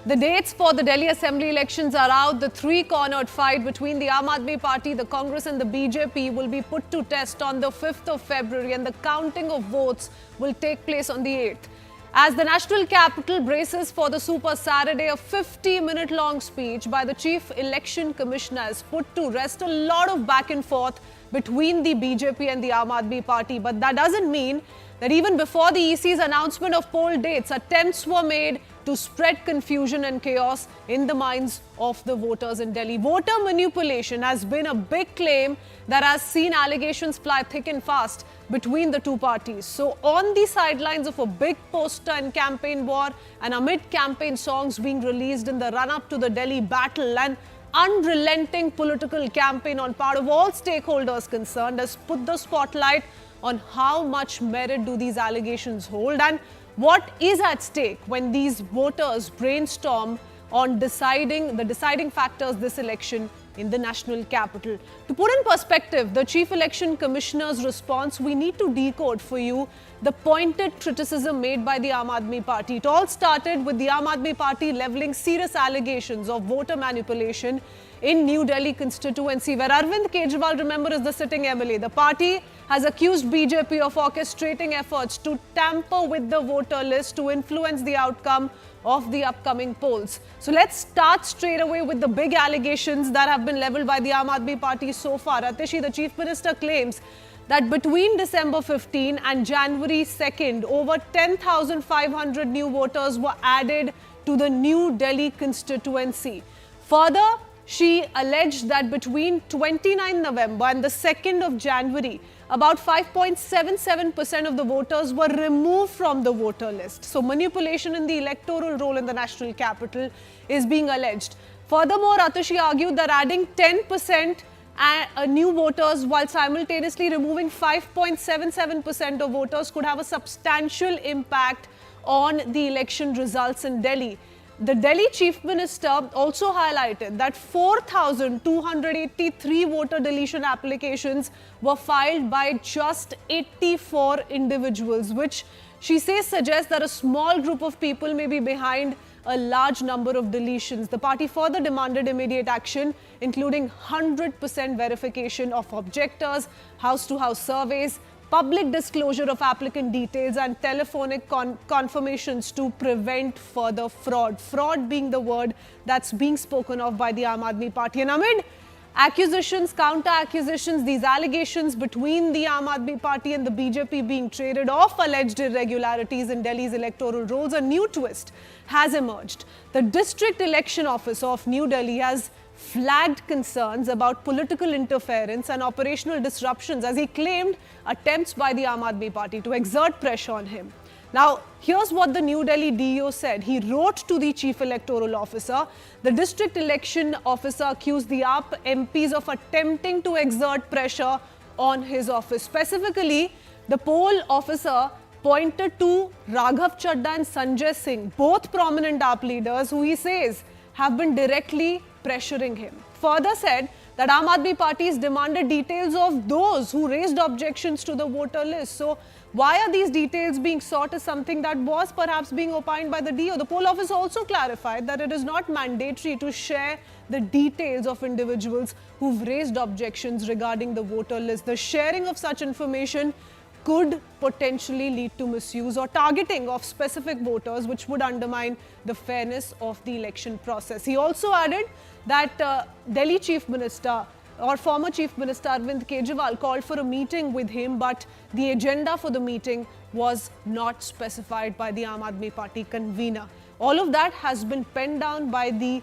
The dates for the Delhi Assembly elections are out. The three-cornered fight between the Aam Aadmi Party, the Congress and the BJP will be put to test on the 5th of February and the counting of votes will take place on the 8th. As the national capital braces for the Super Saturday, a 50-minute-long speech by the Chief Election Commissioner has put to rest a lot of back and forth between the BJP and the Aam Aadmi Party. But that doesn't mean that even before the EC's announcement of poll dates, attempts were made to spread confusion and chaos in the minds of the voters in Delhi. Voter manipulation has been a big claim that has seen allegations fly thick and fast between the two parties. So on the sidelines of a big poster and campaign war and amid campaign songs being released in the run-up to the Delhi battle, and unrelenting political campaign on part of all stakeholders concerned has put the spotlight on how much merit do these allegations hold and what is at stake when these voters brainstorm on the deciding factors this election in the national capital. To put in perspective the Chief Election Commissioner's response, we need to decode for you the pointed criticism made by the Aam Aadmi Party. It all started with the Aam Aadmi Party levelling serious allegations of voter manipulation in New Delhi constituency, where Arvind Kejriwal, remember, is the sitting MLA. The party has accused BJP of orchestrating efforts to tamper with the voter list to influence the outcome of the upcoming polls. So let's start straight away with the big allegations that have been leveled by the Aam Aadmi Party so far. Atishi, the Chief Minister, claims that between December 15 and January 2nd, over 10,500 new voters were added to the New Delhi constituency. Further, she alleged that between 29 November and the 2nd of January, about 5.77% of the voters were removed from the voter list. So manipulation in the electoral roll in the national capital is being alleged. Furthermore, Atishi argued that adding 10% new voters while simultaneously removing 5.77% of voters could have a substantial impact on the election results in Delhi. The Delhi Chief Minister also highlighted that 4,283 voter deletion applications were filed by just 84 individuals, which she says suggests that a small group of people may be behind a large number of deletions. The party further demanded immediate action, including 100% verification of objectors, house-to-house surveys, public disclosure of applicant details and telephonic confirmations to prevent further fraud. Fraud being the word that's being spoken of by the Aam Aadmi Party. And amid accusations, counter-accusations, these allegations between the Aam Aadmi Party and the BJP being traded off alleged irregularities in Delhi's electoral rolls, a new twist has emerged. The District Election Office of New Delhi has flagged concerns about political interference and operational disruptions as he claimed attempts by the Aam Aadmi Party to exert pressure on him. Now, here's what the New Delhi DEO said. He wrote to the Chief Electoral Officer. The District Election Officer accused the AAP MPs of attempting to exert pressure on his office. Specifically, the poll officer pointed to Raghav Chadda and Sanjay Singh, both prominent AAP leaders who he says have been directly pressuring him. Further said that Aam Aadmi Party has demanded details of those who raised objections to the voter list. So why are these details being sought is something that was perhaps being opined by the DO. The poll office also clarified that it is not mandatory to share the details of individuals who've raised objections regarding the voter list. The sharing of such information could potentially lead to misuse or targeting of specific voters, which would undermine the fairness of the election process. He also added that Delhi Chief Minister or former Chief Minister Arvind Kejriwal called for a meeting with him, but the agenda for the meeting was not specified by the Aam Aadmi Party convener. All of that has been penned down by the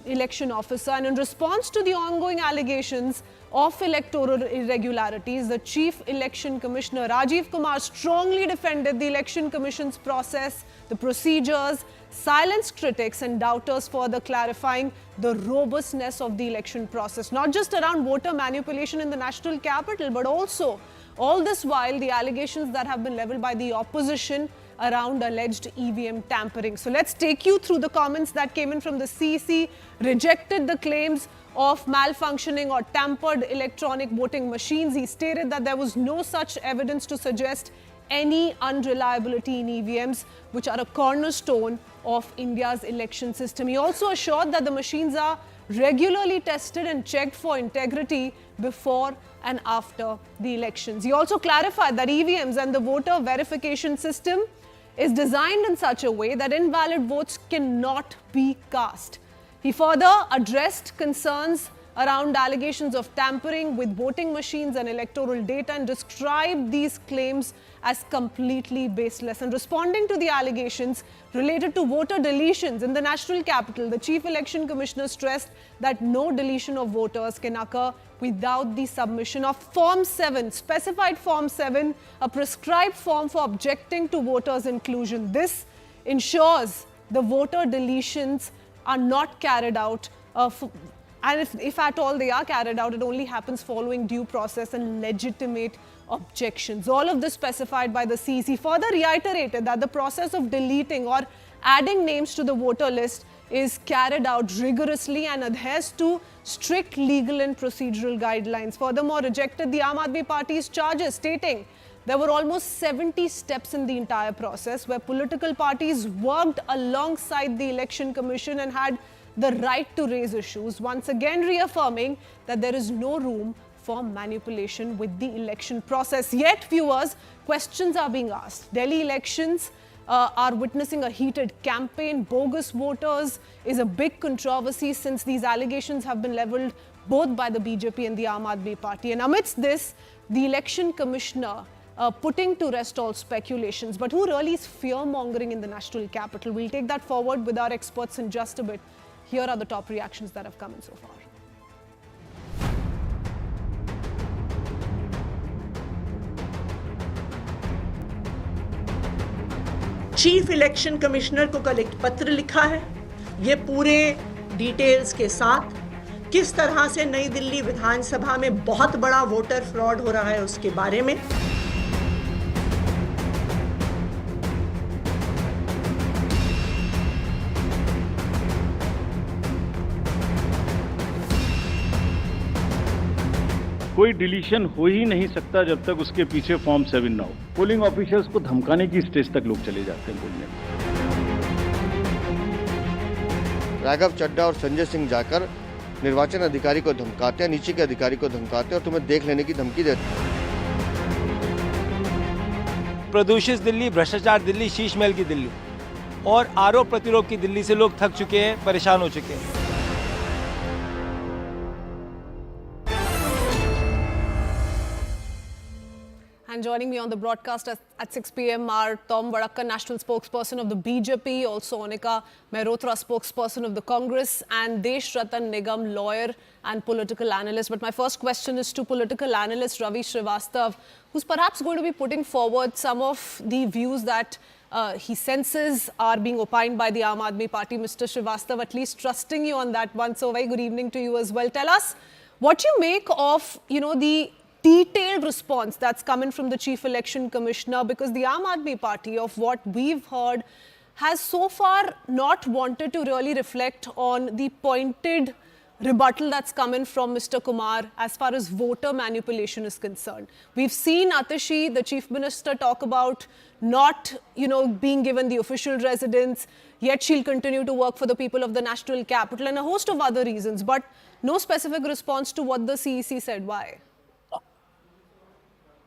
election officer, and in response to the ongoing allegations of electoral irregularities, the Chief Election Commissioner Rajiv Kumar strongly defended the Election Commission's process, the procedures, silenced critics and doubters, further clarifying the robustness of the election process, not just around voter manipulation in the national capital, but also all this while the allegations that have been leveled by the opposition around alleged EVM tampering. So let's take you through the comments that came in from the CEC, rejected the claims of malfunctioning or tampered electronic voting machines. He stated that there was no such evidence to suggest any unreliability in EVMs, which are a cornerstone of India's election system. He also assured that the machines are regularly tested and checked for integrity before and after the elections. He also clarified that EVMs and the voter verification system is designed in such a way that invalid votes cannot be cast. He further addressed concerns around allegations of tampering with voting machines and electoral data and described these claims as completely baseless. And responding to the allegations related to voter deletions in the national capital, the Chief Election Commissioner stressed that no deletion of voters can occur without the submission of Form 7, specified Form 7, a prescribed form for objecting to voters' inclusion. This ensures the voter deletions are not carried out and if at all they are carried out, it only happens following due process and legitimate objections. All of this specified by the CEC. Further reiterated that the process of deleting or adding names to the voter list is carried out rigorously and adheres to strict legal and procedural guidelines. Furthermore, rejected the Aam Aadmi Party's charges, stating there were almost 70 steps in the entire process where political parties worked alongside the Election Commission and had the right to raise issues, once again reaffirming that there is no room for manipulation with the election process. Yet, viewers, questions are being asked. Delhi elections are witnessing a heated campaign. Bogus voters is a big controversy since these allegations have been levelled both by the BJP and the Aam Aadmi Party. And amidst this, the Election Commissioner putting to rest all speculations. But who really is fear-mongering in the national capital? We'll take that forward with our experts in just a bit. Here are the top reactions that have come in so far. Chief election commissioner को कल एक पत्र लिखा है, ये पूरे details के साथ किस तरह से नई दिल्ली विधानसभा में बहुत बड़ा वोटर फ्रॉड हो रहा है उसके बारे में। कोई डिलीशन हो ही नहीं सकता जब तक उसके पीछे फॉर्म 7 ना हो। पोलिंग ऑफिसर्स को धमकाने की स्टेज तक लोग चले जाते हैं बोलने में। राघव चड्ढा और संजय सिंह जाकर निर्वाचन अधिकारी को धमकाते हैं, नीचे के अधिकारी को धमकाते हैं और तुम्हें देख लेने की धमकी देते हैं। प्रदूषित दिल्ली, भ्रष्टाचार दिल्ली, शीश महल की दिल्ली और आरोप प्रतिरोध की दिल्ली से लोग थक चुके हैं, परेशान हो चुके हैं। And joining me on the broadcast at 6 p.m. are Tom Vadakka, national spokesperson of the BJP, also Onika Mehrotra, spokesperson of the Congress, and Desh Ratan Nigam, lawyer and political analyst. But my first question is to political analyst Ravi Srivastav, who's perhaps going to be putting forward some of the views that he senses are being opined by the Aam Aadmi Party. Mr. Srivastav, at least trusting you on that one. So very good evening to you as well. Tell us what you make of, the detailed response that's coming from the Chief Election Commissioner, because the Aam Aadmi Party, of what we've heard, has so far not wanted to really reflect on the pointed rebuttal that's coming from Mr. Kumar as far as voter manipulation is concerned. We've seen Atishi, the Chief Minister, talk about not, being given the official residence, yet she'll continue to work for the people of the national capital, and a host of other reasons, but no specific response to what the CEC said. Why?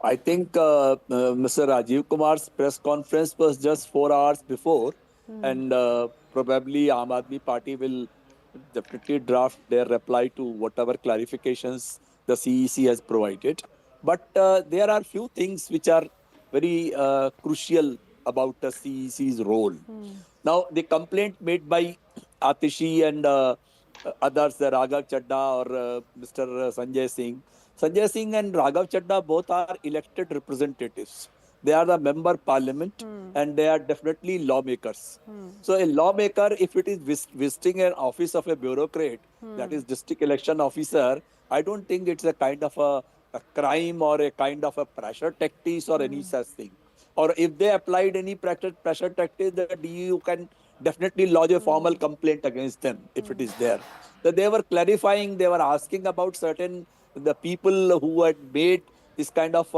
I think Mr. Rajiv Kumar's press conference was just 4 hours before, and probably Aam Aadmi Party will definitely draft their reply to whatever clarifications the CEC has provided. But there are few things which are very crucial about the CEC's role. Now, the complaint made by Atishi and others, Raghav Chadha or Mr. Sanjay Singh and Raghav Chadha both are elected representatives. They are the member parliament and they are definitely lawmakers. So a lawmaker, if it is visiting an office of a bureaucrat, that is district election officer, I don't think it's a kind of a crime or a kind of a pressure tactics or any such thing. Or if they applied any pressure tactics, the DU can definitely lodge a formal complaint against them if it is there. So they were clarifying, they were asking about certain the people who had made this kind of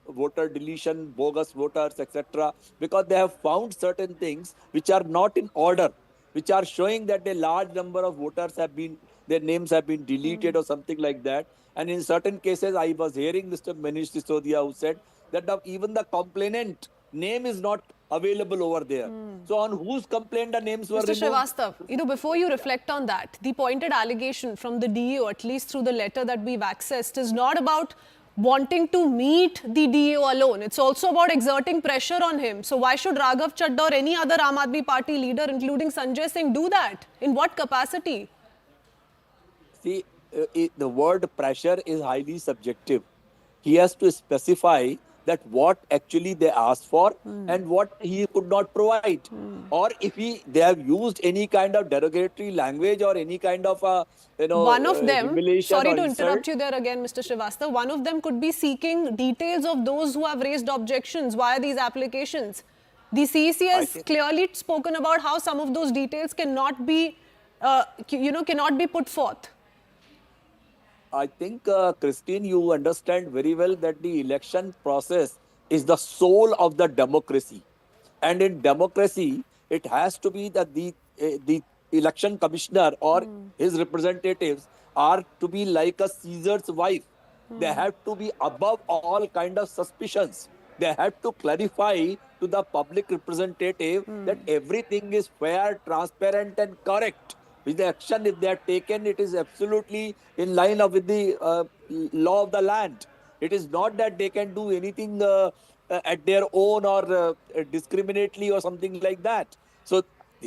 voter deletion, bogus voters, etc. Because they have found certain things which are not in order, which are showing that a large number of voters have been, their names have been deleted or something like that. And in certain cases, I was hearing Mr. Manish Sisodia who said that even the complainant name is not available over there. So on whose complaint the names were Mr. removed? Srivastav, before you reflect on that, the pointed allegation from the DAO, at least through the letter that we've accessed, is not about wanting to meet the DAO alone. It's also about exerting pressure on him. So why should Raghav Chadha or any other Aam Aadmi Party leader, including Sanjay Singh, do that? In what capacity? See, the word pressure is highly subjective. He has to specify that what actually they asked for and what he could not provide. Or if they have used any kind of derogatory language or any kind of One of them, humiliation sorry or to insult. interrupt you there again, Mr. Srivastava, one of them could be seeking details of those who have raised objections via these applications. The CEC has clearly spoken about how some of those details cannot be, cannot be put forth. I think, Christine, you understand very well that the election process is the soul of the democracy. And in democracy, it has to be that the election commissioner or his representatives are to be like a Caesar's wife. They have to be above all kind of suspicions. They have to clarify to the public representative that everything is fair, transparent and correct. With the action, if they are taken, it is absolutely in line with the law of the land. It is not that they can do anything at their own or discriminately or something like that. So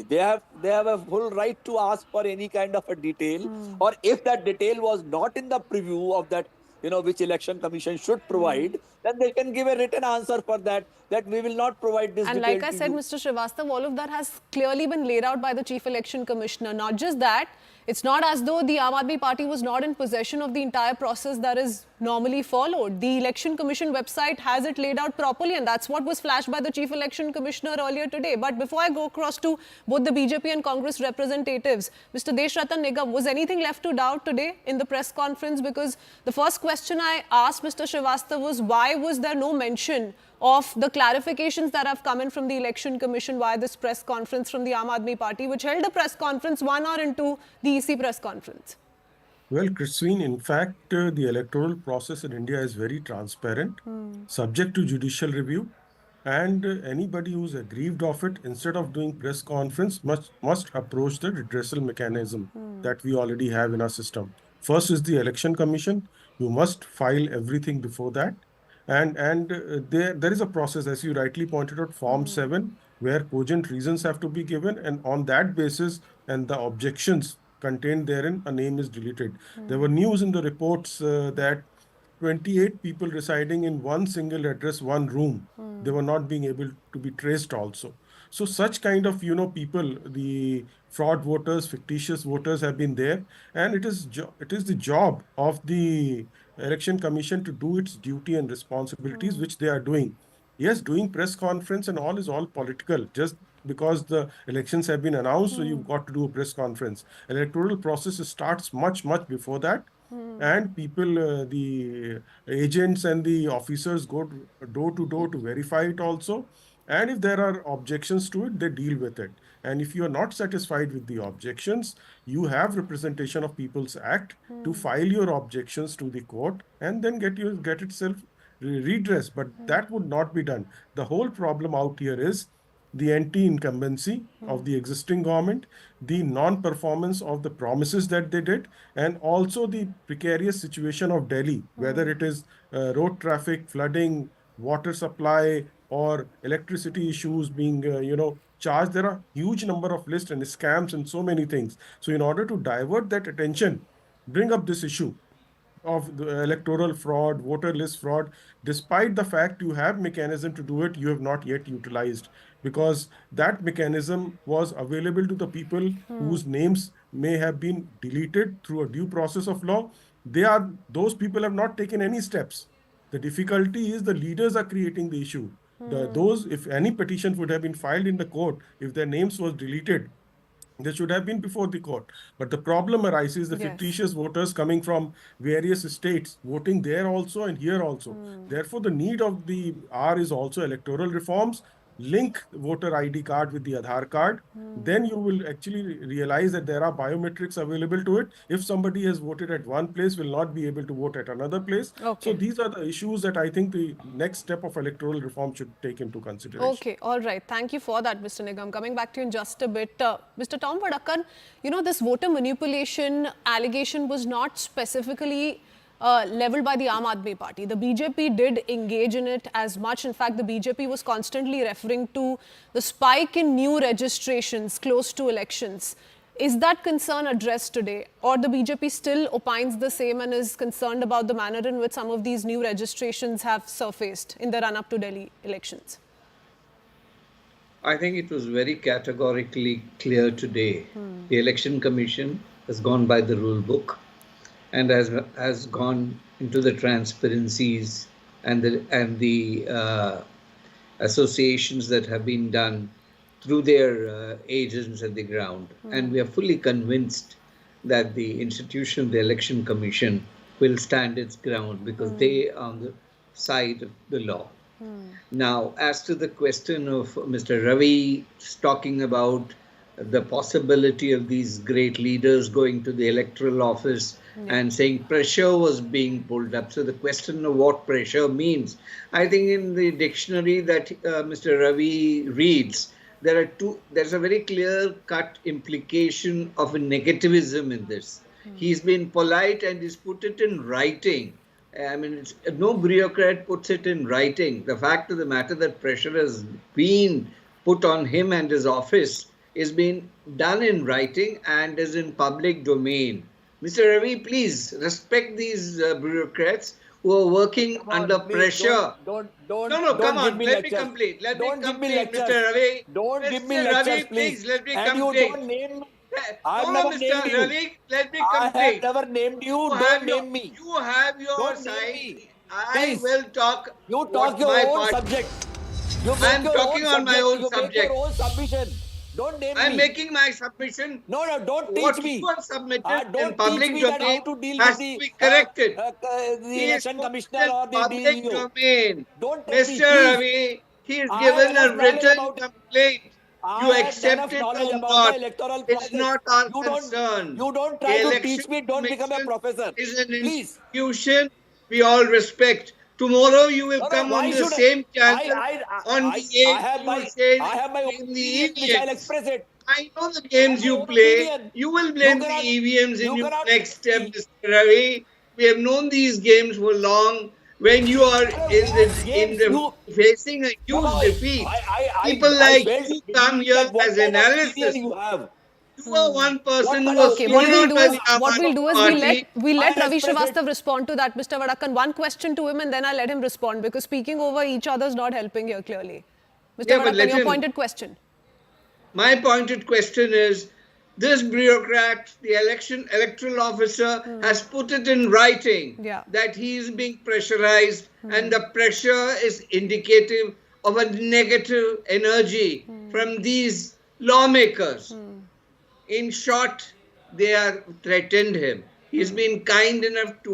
they have a full right to ask for any kind of a detail, or if that detail was not in the preview of that, which election commission should provide, then they can give a written answer for that we will not provide this And detail like I to said, you. Mr. Srivastava, all of that has clearly been laid out by the Chief Election Commissioner. Not just that, it's not as though the Aam Aadmi Party was not in possession of the entire process that is normally followed. The Election Commission website has it laid out properly, and that's what was flashed by the Chief Election Commissioner earlier today. But before I go across to both the BJP and Congress representatives, Mr. Deshratan Nigam, was anything left to doubt today in the press conference? Because the first question I asked Mr. Srivastava was, why was there no mention of the clarifications that have come in from the Election Commission via this press conference from the Aam Aadmi Party, which held a press conference 1 hour into the EC press conference? Well, Christine, in fact, the electoral process in India is very transparent, subject to judicial review, and anybody who's aggrieved of it, instead of doing press conference, must approach the redressal mechanism that we already have in our system. First is the Election Commission. You must file everything before that. And there is a process, as you rightly pointed out, Form 7, where cogent reasons have to be given, and on that basis and the objections contained therein, a name is deleted. There were news in the reports that 28 people residing in one single address, one room, they were not being able to be traced also. So such kind of, people, the fraud voters, fictitious voters have been there, and it is the job of the Election Commission to do its duty and responsibilities, which they are doing. Yes, doing press conference and all is all political. Just because the elections have been announced, so you've got to do a press conference. Electoral process starts much before that. And people, the agents and the officers go door to door to verify it also. And if there are objections to it, they deal with it. And if you are not satisfied with the objections, you have Representation of People's Act to file your objections to the court and then get itself redressed. But that would not be done. The whole problem out here is the anti-incumbency of the existing government, the non-performance of the promises that they did, and also the precarious situation of Delhi, whether it is road traffic, flooding, water supply, or electricity issues being, charged. There are huge number of lists and scams and so many things. So in order to divert that attention, bring up this issue of the electoral fraud, voter list fraud, despite the fact you have mechanism to do it, you have not yet utilized, because that mechanism was available to the people whose names may have been deleted through a due process of law. Those people have not taken any steps. The difficulty is the leaders are creating the issue. If any petition would have been filed in the court, if their names was deleted, They should have been before the court. But the problem arises the Yes. fictitious voters coming from various states, voting there also and here also. Therefore, the need of the hour is also electoral reforms. Link voter ID card with the Aadhaar card. Then you will actually realize that there are biometrics available to it. If somebody has voted at one place, will not be able to vote at another place. Okay. So these are the issues that I think the next step of electoral reform should take into consideration. Okay, all right. Thank you for that, Mr. Nigam. Coming back to you in just a bit. Mr. Tom Vadakkan, you know, this voter manipulation allegation was not specifically leveled by the Aam Aadmi Party. The BJP did engage in it as much. In fact, the BJP was constantly referring to the spike in new registrations close to elections. Is that concern addressed today, or the BJP still opines the same and is concerned about the manner in which some of these new registrations have surfaced in the run-up to Delhi elections? I think it was very categorically clear today. The Election Commission has gone by the rule book and has gone into the transparencies and the associations that have been done through their agents at the ground. And we are fully convinced that the institution of the Election Commission will stand its ground because they are on the side of the law. Now, as to the question of Mr. Ravi talking about the possibility of these great leaders going to the electoral office and saying pressure was being pulled up. So the question of what pressure means, I think in the dictionary that Mr. Ravi reads, there's a very clear-cut implication of a negativism in this. He's been polite and he's put it in writing. I mean, no bureaucrat puts it in writing. The fact of the matter that pressure has been put on him and his office is being done in writing and is in public domain. Mr. Ravi, please respect these bureaucrats who are working under pressure. Don't Come on, let me complete. Let me complete, Mr. Ravi. Don't give me Mr. lectures, Ravi, please. let me And complete. you don't name me. I've never named you. Ravi, let me complete. I have never named you. Don't name me. You have your Don't name side. me. I Please. will talk. You what talk your my own party- subject. You make I'm your talking own on my subject. own You subject. make your own submission. Don't name I'm me. making my submission. No, don't teach What me. you have submitted Don't in public teach me that domain how to deal has with to be corrected. the He is election put commissioner in or the public DEO. domain. Don't tell me, Mr. please. Ravi, he is I given have a knowledge written about- complaint. I You have accept enough it knowledge or about not. the electoral It's process. not our You concern. don't try The to teach Election me. Don't become a Commission professor. is an Please. institution we all respect. Tomorrow you will No, come why on the should same channel I on the 8th. You will say I have my blame own the opinion which I'll EVMs. express it. I know the games I you have my own play. opinion. You will blame You cannot- the EVMs in you your cannot- next step, Mr. Ravi. We have known these games for long. When you are in the facing a huge defeat, people like you come here as analysis. You have. You are one person who What was Okay, kind what thrown we'll out do by is the Aam what we'll Aadmi do is Party. we let I Ravi express it. Srivastava respond to that, Mr. Vadakkan. One question to him, and then I'll let him respond because speaking over each other is not helping here clearly. Mr. Yeah, but Vadakkan, let your him- pointed question. My pointed question is, this bureaucrat, the electoral officer, has put it in writing Yeah. that he is being pressurized and the pressure is indicative of a negative energy from these lawmakers. In short, they are threatened him. He's been kind enough to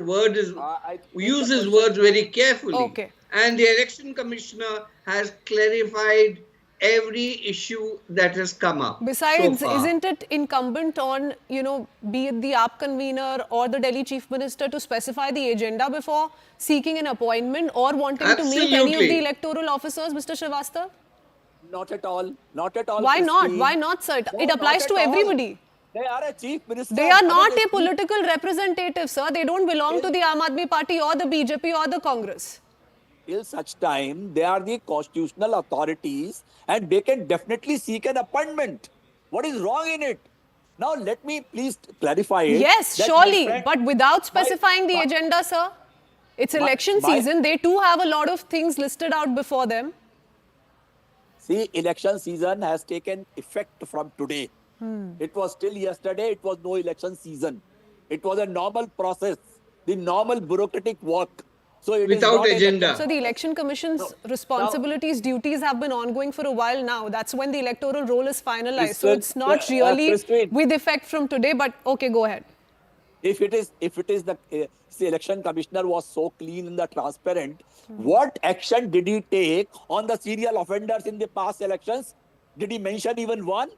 use his words very carefully. Okay. And the election commissioner has clarified every issue that has come up. Besides, so far. isn't it incumbent on, be it the AAP convener or the Delhi chief minister to specify the agenda before seeking an appointment or wanting to meet any of Absolutely. the electoral officers, Mr. Srivastava? Not at all. Not at all. Why not? Christine. Why not, sir? No, It applies not to at all. everybody. They are a chief minister. They are not a chief- political representative, sir. They don't belong to the Aam Aadmi Party or the BJP or the Congress. Till such time, they are the constitutional authorities and they can definitely seek an appointment. What is wrong in it? Now, let me please clarify it. Yes, that my surely, friend- but without my- specifying the my- agenda, sir. It's election my- season. They too have a lot of things listed out before them. See, election season has taken effect from today. It was still yesterday, it was no election season. It was a normal process, the normal bureaucratic work. So it is without not agenda. So the Election Commission's responsibilities, duties have been ongoing for a while now. That's when the electoral roll is finalized. So it's not really Christine, with effect from today, but okay, go ahead. if it is the election commissioner was so clean and transparent, what action did he take on the serial offenders in the past elections? Did he mention even one?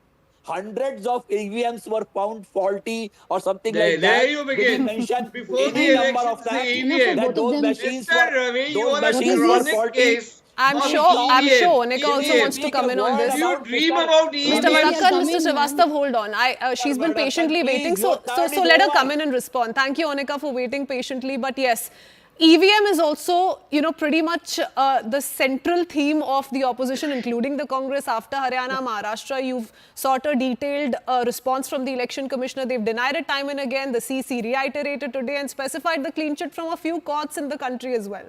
Hundreds of EVMs were found faulty or something like that. There you Did he begin. mention Before any the number elections, of that? the EVM. That those machines Mr. Ravi, you those are a machines were chronic faulty. case. I'm of sure EVM. Anika also wants to come in on this. You dream about Mr. EVM. Vadakkar, Mr. Srivastav, hold on. She's been patiently waiting, so let her come in and respond. Thank you, Anika, for waiting patiently. But yes, EVM is also, pretty much the central theme of the opposition, including the Congress. After Haryana, Maharashtra, you've sought a detailed response from the Election Commissioner. They've denied it time and again. The CC reiterated today and specified the clean chit from a few courts in the country as well.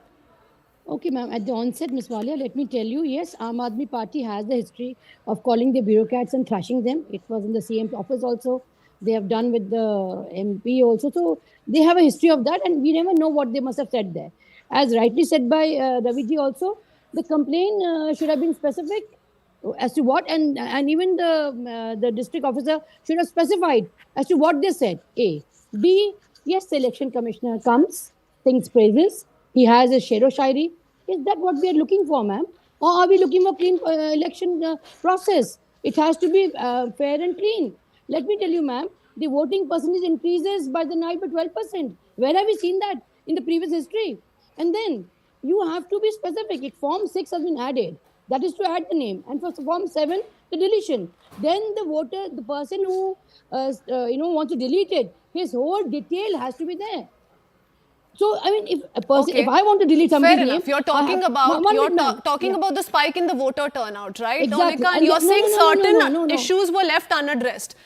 Okay, ma'am. At the onset, Ms. Walia, let me tell you, yes, Aam Aadmi Party has the history of calling the bureaucrats and thrashing them. It was in the CM's office also. They have done with the MP also. So they have a history of that, and we never know what they must have said there. As rightly said by Raviji also, the complaint should have been specific as to what, and even the district officer should have specified as to what they said. A. B. Yes, the election commissioner comes, sings praises. He has a shero shairi. Is that what we are looking for, ma'am? Or are we looking for clean election process? It has to be fair and clean. Let me tell you, ma'am, the voting percentage increases by the night by 12%. Where have we seen that in the previous history? And then you have to be specific. Form 6 has been added. That is to add the name. And for Form 7, the deletion. Then the voter, the person who wants to delete it, his whole detail has to be there. So, I mean, if a person, if I want to delete somebody's Fair name, enough. You're talking about about the spike in the voter turnout, right? Exactly. Monica, and you're saying certain issues were left unaddressed.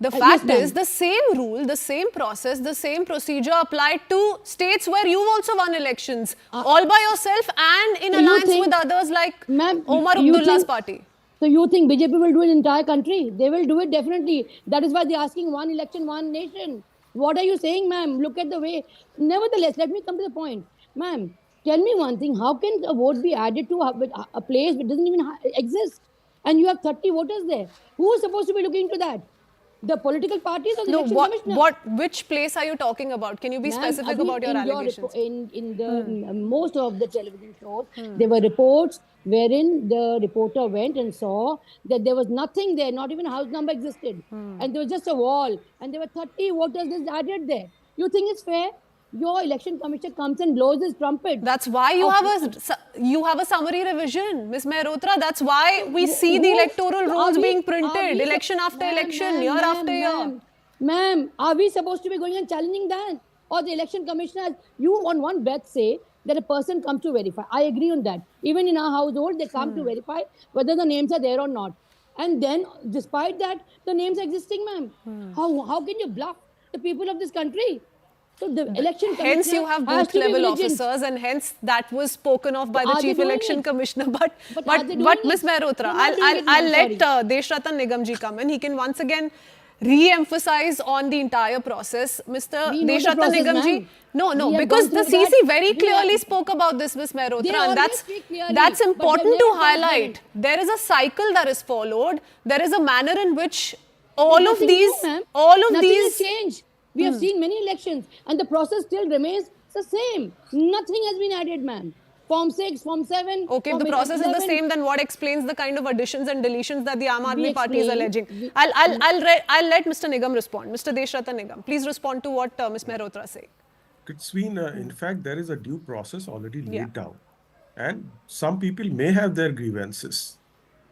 The fact is, the same rule, the same process, the same procedure applied to states where you've also won elections, all by yourself and in alliance with others like Omar Abdullah's party. So you think BJP will do it in the entire country? They will do it definitely. That is why they're asking one election, one nation. What are you saying, ma'am? Look at the way. Nevertheless, let me come to the point. Ma'am, tell me one thing. How can a vote be added to a place which doesn't even exist? And you have 30 voters there. Who is supposed to be looking into that? The political parties or the election commissioner? Which place are you talking about? Can you be specific about your allegations? In the most of the television shows, there were reports wherein the reporter went and saw that there was nothing there, not even a house number existed. And there was just a wall. And there were 30 voters just added there. You think it's fair? Your election commissioner comes and blows his trumpet. That's why you have a summary revision, Ms. Mehrotra. That's why we see the electoral rolls being printed, election after election, year after year. Ma'am, are we supposed to be going and challenging that? Or the election commissioner, you on one breath say that a person comes to verify. I agree on that. Even in our household, they come to verify whether the names are there or not. And then, despite that, the names are existing, ma'am. How can you bluff the people of this country? So the election commissioner hence you have booth level officers, and hence that was spoken of by the chief election commissioner. But Ms. Mehrotra, I'll let Deshratan Nigamji come in. He can once again re-emphasize on the entire process. Mr. Deshratan Nigamji, no, because the CC very clearly spoke about this, Ms. Mehrotra, and that's important to highlight. There is a cycle that is followed. There is a manner in which all of these change. We have seen many elections and the process still remains the same. Nothing has been added, ma'am. Form 6, Form 7. Okay, if the process is the same, then what explains the kind of additions and deletions that the Aam Aadmi Party is alleging? I'll let Mr. Nigam respond. Mr. Deshratan Nigam, please respond to what Ms. Mehrotra is saying. In fact, there is a due process already laid down. And some people may have their grievances.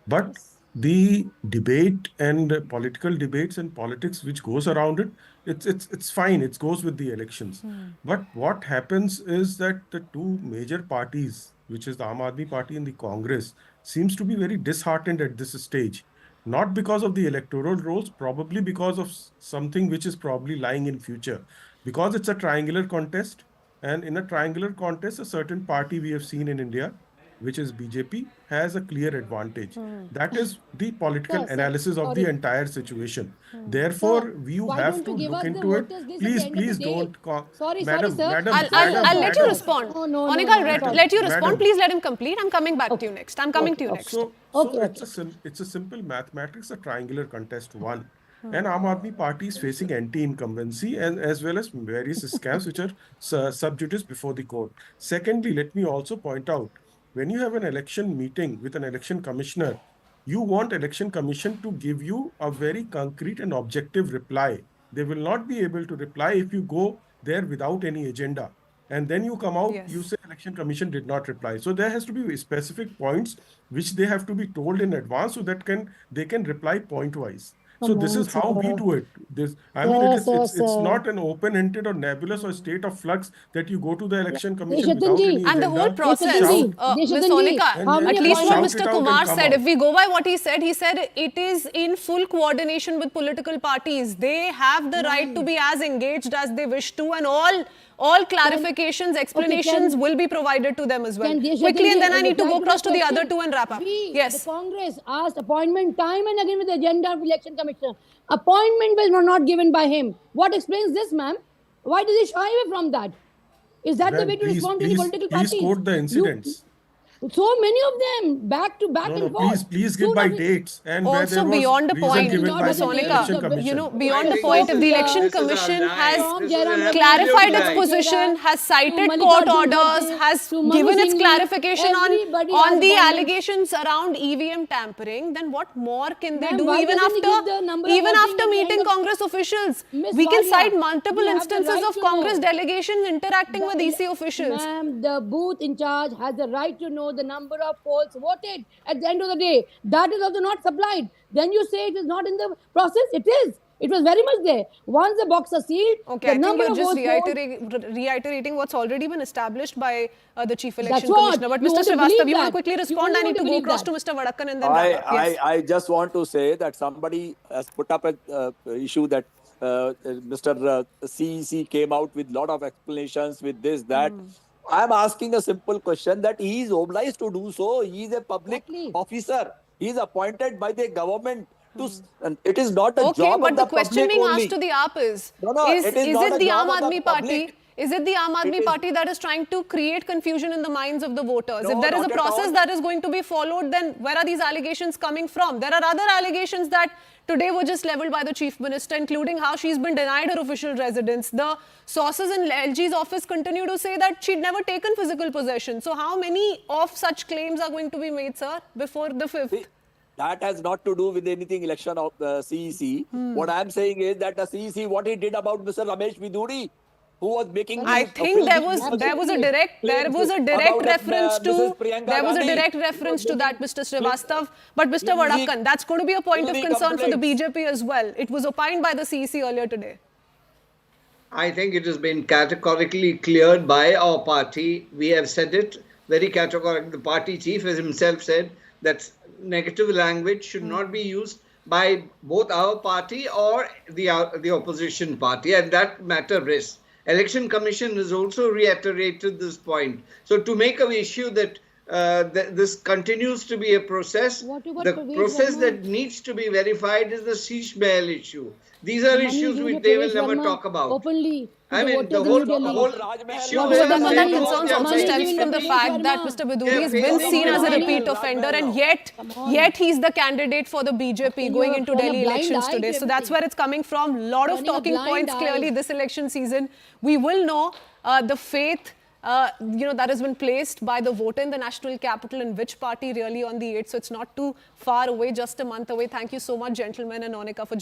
But the debate and political debates and politics which goes around it, it's fine. It goes with the elections. But what happens is that the two major parties, which is the Aam Aadmi Party and the Congress, seems to be very disheartened at this stage. Not because of the electoral rolls, probably because of something which is probably lying in future. Because it's a triangular contest. And in a triangular contest, a certain party we have seen in India which is BJP, has a clear advantage. That is the political Sir, analysis of the sorry. entire situation. Therefore, Sir, you why have don't to you give look us the into it. voters list at Please, the end of please the day? don't call. Sorry, Madam, sir. madam, I'll let you madam. respond. No, Monica, sorry. let you respond. Madam. Please let him complete. I'm coming back to you next. I'm coming to you next. So, Okay, it's a simple mathematics, a triangular contest one. And Aam Aadmi Party is facing anti-incumbency and as well as various scams which are sub judice before the court. Secondly, let me also point out, when you have an election meeting with an election commissioner, you want election commission to give you a very concrete and objective reply. They will not be able to reply if you go there without any agenda. And then you come out, Yes. you say election commission did not reply. So there has to be specific points which they have to be told in advance so that they can reply point wise. So this is how we do it. I mean, Yes, it's sir. not an open-ended or nebulous or state of flux that you go to the election commission Deshatanji. without any And the agenda, whole process, Deshatanji, Ms. Deshatanji, Sonika, how many at least what appointments- Mr. Shout it out Kumar and come said, out. if we go by what he said it is in full coordination with political parties. They have the right to be as engaged as they wish to, and all clarifications, explanations will be provided to them as well. Can Deshatanji Quickly, and then I need to reply go across to the question? other two and wrap up. Yes. The Congress asked appointment time and again with the agenda of election commissioner. Appointment was not given by him. What explains this, ma'am? Why does he shy away from that? Is that the Well, way to respond to the political please parties? quote the incidents. So many of them, back to back No, and no, forth. please give by dates and where Also there was beyond a reason point, given by Ms. the Sonika, election commission. you know, beyond I a think point, this if the is a- election this is a commission lie. has This is an clarified absolute its lie. position, has cited Mallikarjun court Kharge, orders, has to Manu given its Singhvi, clarification everybody on has the gone- allegations around EVM tampering, then what more can they Ma'am, do why even doesn't he give the number of even voting after at the meeting end of- Congress officials? Miss We can Walia, cite multiple we have the instances right of to Congress know. delegations interacting with EC officials. Ma'am, the booth in charge has the right to know the number of polls voted at the end of the day. That is also not supplied. Then you say it is not in the process. It is. It was very much there. Once the box are sealed, Okay, the I think number you're of just votes reiterating what's already been established by the Chief That's Election what. Commissioner. But You Mr. want to Srivastava, believe you want to that. quickly You respond? only I want need to to go believe across that. to Mr. Vadakkan and then wrap up. Yes. I just want to say that somebody has put up a issue that Mr. CEC came out with lot of explanations with this, that. I'm asking a simple question that he is obliged to do so. He is a public Exactly. officer. He is appointed by the government. And it is not a Okay, job but of the the question public being only. asked to the AAP is, No, is it is not it a the job Aam of the Aadmi Party? public. Is it the Aam Aadmi is- Party that is trying to create confusion in the minds of the voters? No, If there is a not at process all. that is going to be followed, then where are these allegations coming from? There are other allegations that today were just leveled by the Chief Minister, including how she's been denied her official residence. The sources in LG's office continue to say that she'd never taken physical possession. So how many of such claims are going to be made, sir, before the 5th? See, that has not to do with anything election of the CEC. What I'm saying is that the CEC, what he did about Mr. Ramesh Viduri, who was making. I think there was a direct reference to that, Mr. Srivastav. But Mr. Vadakkan, that's going to be a point of concern for the BJP as well. It was opined by the CEC earlier today. I think it has been categorically cleared by our party. We have said it very categorically. The party chief has himself said that negative language should not be used by both our party or the opposition party, and that matter rests. Election Commission has also reiterated this point. So to make an issue that this continues to be a process, What about the Pravesh process Verma? that needs to be verified is the Sheesh Mahal issue. These are Manu issues Singhvi, which they will Pravesh never Verma talk about. Openly. to I mean, the voters in whole New Delhi. issue What is about But the that money- concerns they are also money stems given from to the Pravesh fact that Verma. Mr. Biduri They are has been facing seen as a money. repeat offender, and yet he's the candidate for the BJP And going you're into turning a Delhi blind elections eye to today. So that's everything. where it's coming from. Lot of Turning a talking blind points eye. clearly this election season. We will know the faith that has been placed by the voter in the national capital and which party really on the 8th. So it's not too far away, just a month away. Thank you so much, gentlemen and Monica, for